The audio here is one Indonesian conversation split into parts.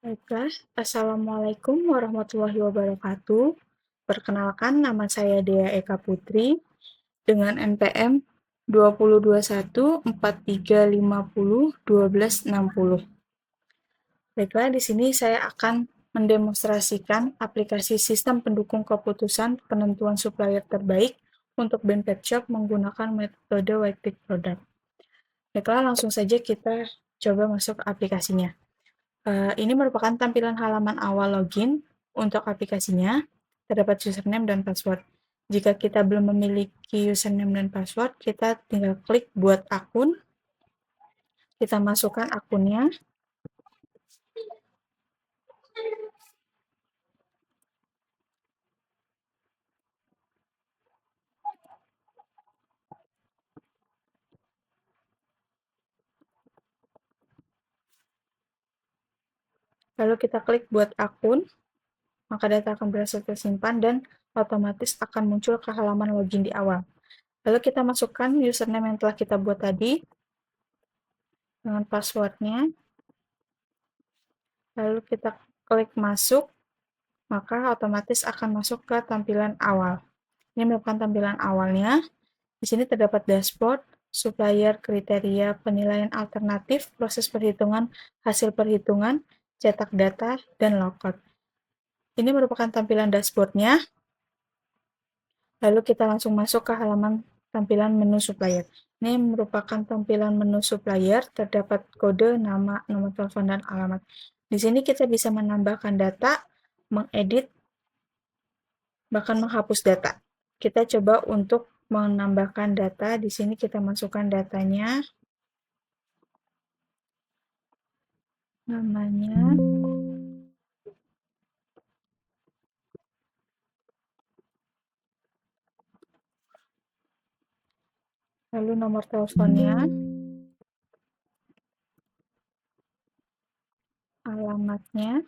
Baiklah, Assalamualaikum warahmatullahi wabarakatuh. Perkenalkan, nama saya Dea Eka Putri dengan NPM 202143501260. Baiklah, di sini saya akan mendemonstrasikan aplikasi sistem pendukung keputusan penentuan supplier terbaik untuk band pet shop menggunakan metode white tick product. Baiklah, langsung saja kita coba masuk ke aplikasinya. Ini merupakan tampilan halaman awal login untuk aplikasinya. Terdapat username dan password. Jika kita belum memiliki username dan password, kita tinggal klik buat akun. Kita masukkan akunnya. Lalu kita klik buat akun, maka data akan berhasil tersimpan dan otomatis akan muncul ke halaman login di awal. Lalu kita masukkan username yang telah kita buat tadi dengan passwordnya. Lalu kita klik masuk, maka otomatis akan masuk ke tampilan awal. Ini merupakan tampilan awalnya. Di sini terdapat dashboard, supplier, kriteria, penilaian alternatif, proses perhitungan, hasil perhitungan, cetak data, dan logout. Ini merupakan tampilan dashboardnya. Lalu kita langsung masuk ke halaman tampilan menu supplier. Ini merupakan tampilan menu supplier, terdapat kode, nama, nomor telepon, dan alamat. Di sini kita bisa menambahkan data, mengedit, bahkan menghapus data. Kita coba untuk menambahkan data. Di sini kita masukkan datanya, namanya, lalu nomor teleponnya, alamatnya,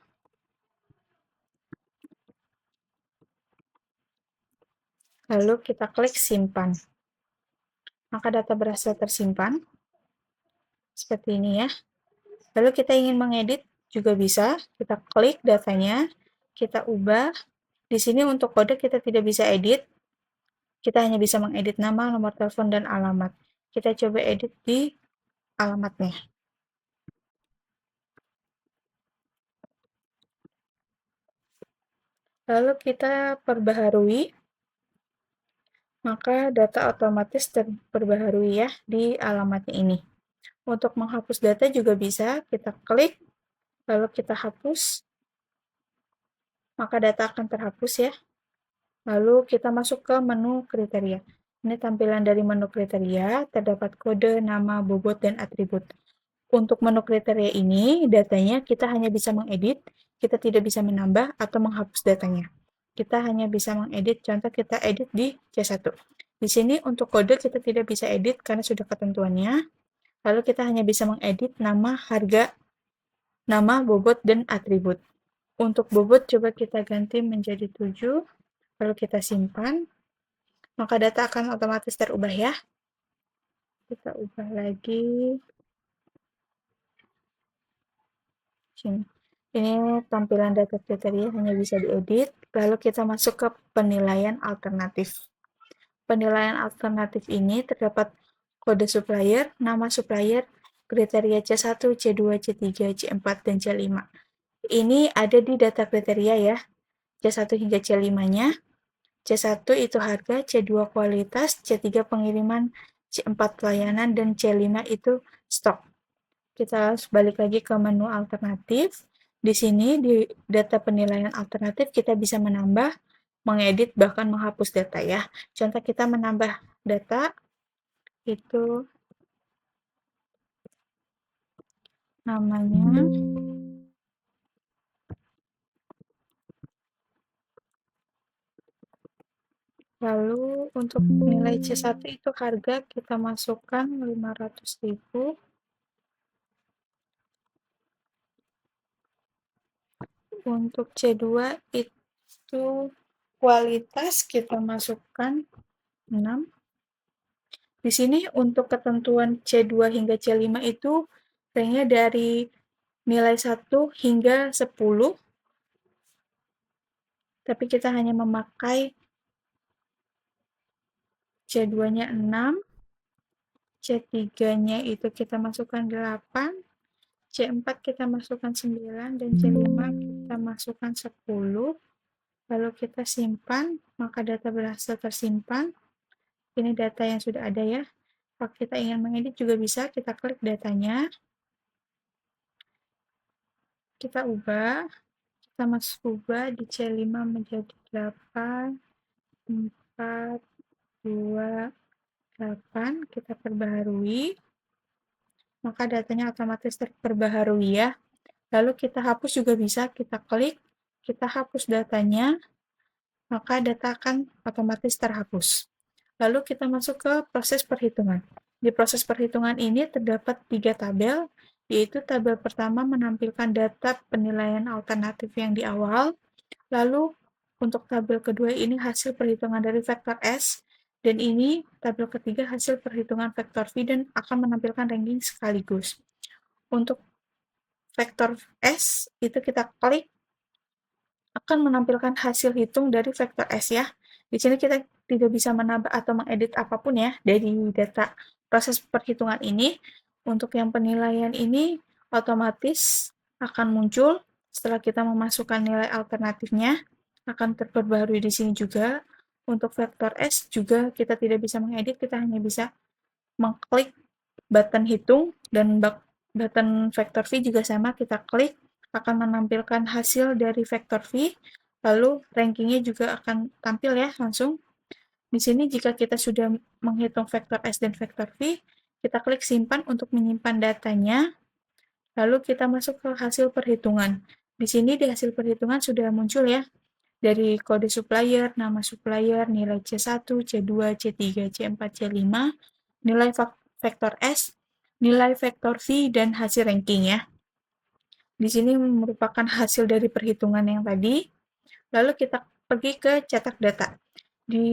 lalu kita klik simpan. Maka data berhasil tersimpan, seperti ini ya. Lalu kita ingin mengedit juga bisa, kita klik datanya, kita ubah. Di sini untuk kode kita tidak bisa edit, kita hanya bisa mengedit nama, nomor telepon, dan alamat. Kita coba edit di alamatnya. Lalu kita perbaharui, maka data otomatis terperbaharui ya di alamatnya ini. Untuk menghapus data juga bisa, kita klik, lalu kita hapus, maka data akan terhapus ya. Lalu kita masuk ke menu kriteria. Ini tampilan dari menu kriteria, terdapat kode, nama, bobot, dan atribut. Untuk menu kriteria ini, datanya kita hanya bisa mengedit, kita tidak bisa menambah atau menghapus datanya. Kita hanya bisa mengedit, contoh kita edit di C1. Di sini untuk kode kita tidak bisa edit karena sudah ketentuannya. Lalu kita hanya bisa mengedit nama, harga, nama, bobot, dan atribut. Untuk bobot coba kita ganti menjadi 7, lalu kita simpan, maka data akan otomatis terubah ya. Kita ubah lagi. Sini. Ini tampilan data kriteria hanya bisa diedit. Lalu kita masuk ke penilaian alternatif. Penilaian alternatif ini terdapat kode supplier, nama supplier, kriteria C1, C2, C3, C4, dan C5. Ini ada di data kriteria ya. C1 hingga C5-nya. C1 itu harga, C2 kualitas, C3 pengiriman, C4 pelayanan, dan C5 itu stok. Kita balik lagi ke menu alternatif. Di sini di data penilaian alternatif kita bisa menambah, mengedit, bahkan menghapus data ya. Contoh kita menambah data itu namanya, lalu untuk nilai C1 itu harga kita masukkan 500.000. Untuk C2 itu kualitas kita masukkan 6. Di sini untuk ketentuan C2 hingga C5 itu ranknya dari nilai 1 hingga 10, tapi kita hanya memakai C2-nya 6, C3-nya itu kita masukkan 8, C4 kita masukkan 9, dan C5 kita masukkan 10, lalu kita simpan, maka data berhasil tersimpan. Ini data yang sudah ada ya. Kalau kita ingin mengedit juga bisa, kita klik datanya, kita ubah, kita masuk ubah di C5 menjadi 8, 4, 2, 8, kita perbaharui, maka datanya otomatis terperbaharui ya. Lalu kita hapus juga bisa, kita klik, kita hapus datanya, maka data akan otomatis terhapus. Lalu kita masuk ke proses perhitungan. Di proses perhitungan ini terdapat 3 tabel, yaitu tabel pertama menampilkan data penilaian alternatif yang di awal, lalu untuk tabel kedua ini hasil perhitungan dari vektor S, dan ini tabel ketiga hasil perhitungan vektor V dan akan menampilkan ranking sekaligus. Untuk vektor S itu kita klik, akan menampilkan hasil hitung dari vektor S ya. Di sini kita tidak bisa menambah atau mengedit apapun ya dari data proses perhitungan ini. Untuk yang penilaian ini otomatis akan muncul setelah kita memasukkan nilai alternatifnya, akan terperbarui di sini juga. Untuk vektor S juga kita tidak bisa mengedit, kita hanya bisa mengklik button hitung, dan button vektor V juga sama, kita klik akan menampilkan hasil dari vektor V, lalu rankingnya juga akan tampil ya langsung. Di sini jika kita sudah menghitung vektor S dan vektor V, kita klik simpan untuk menyimpan datanya, lalu kita masuk ke hasil perhitungan. Di sini di hasil perhitungan sudah muncul ya, dari kode supplier, nama supplier, nilai C1, C2, C3, C4, C5, nilai vektor S, nilai vektor V, dan hasil ranking ya. Di sini merupakan hasil dari perhitungan yang tadi. Lalu kita pergi ke cetak data. Di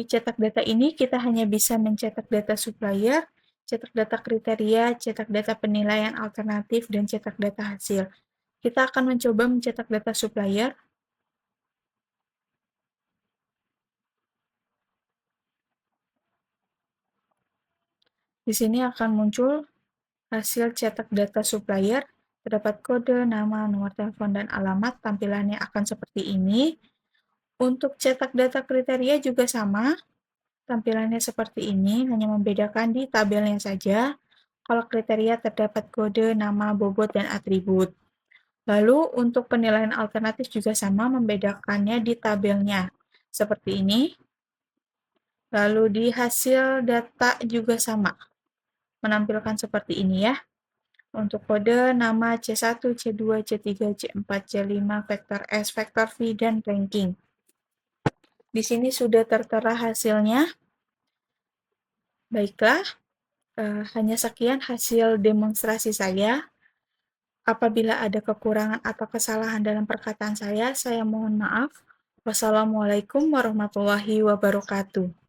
cetak data ini kita hanya bisa mencetak data supplier, cetak data kriteria, cetak data penilaian alternatif, dan cetak data hasil. Kita akan mencoba mencetak data supplier. Di sini akan muncul hasil cetak data supplier, terdapat kode, nama, nomor telepon, dan alamat. Tampilannya akan seperti ini. Untuk cetak data kriteria juga sama, tampilannya seperti ini, hanya membedakan di tabelnya saja. Kalau kriteria terdapat kode, nama, bobot, dan atribut. Lalu untuk penilaian alternatif juga sama, membedakannya di tabelnya. Seperti ini. Lalu di hasil data juga sama, menampilkan seperti ini ya. Untuk kode, nama C1, C2, C3, C4, C5, vektor S, vektor V, dan ranking. Di sini sudah tertera hasilnya. Baiklah, hanya sekian hasil demonstrasi saya. Apabila ada kekurangan atau kesalahan dalam perkataan saya mohon maaf. Wassalamualaikum warahmatullahi wabarakatuh.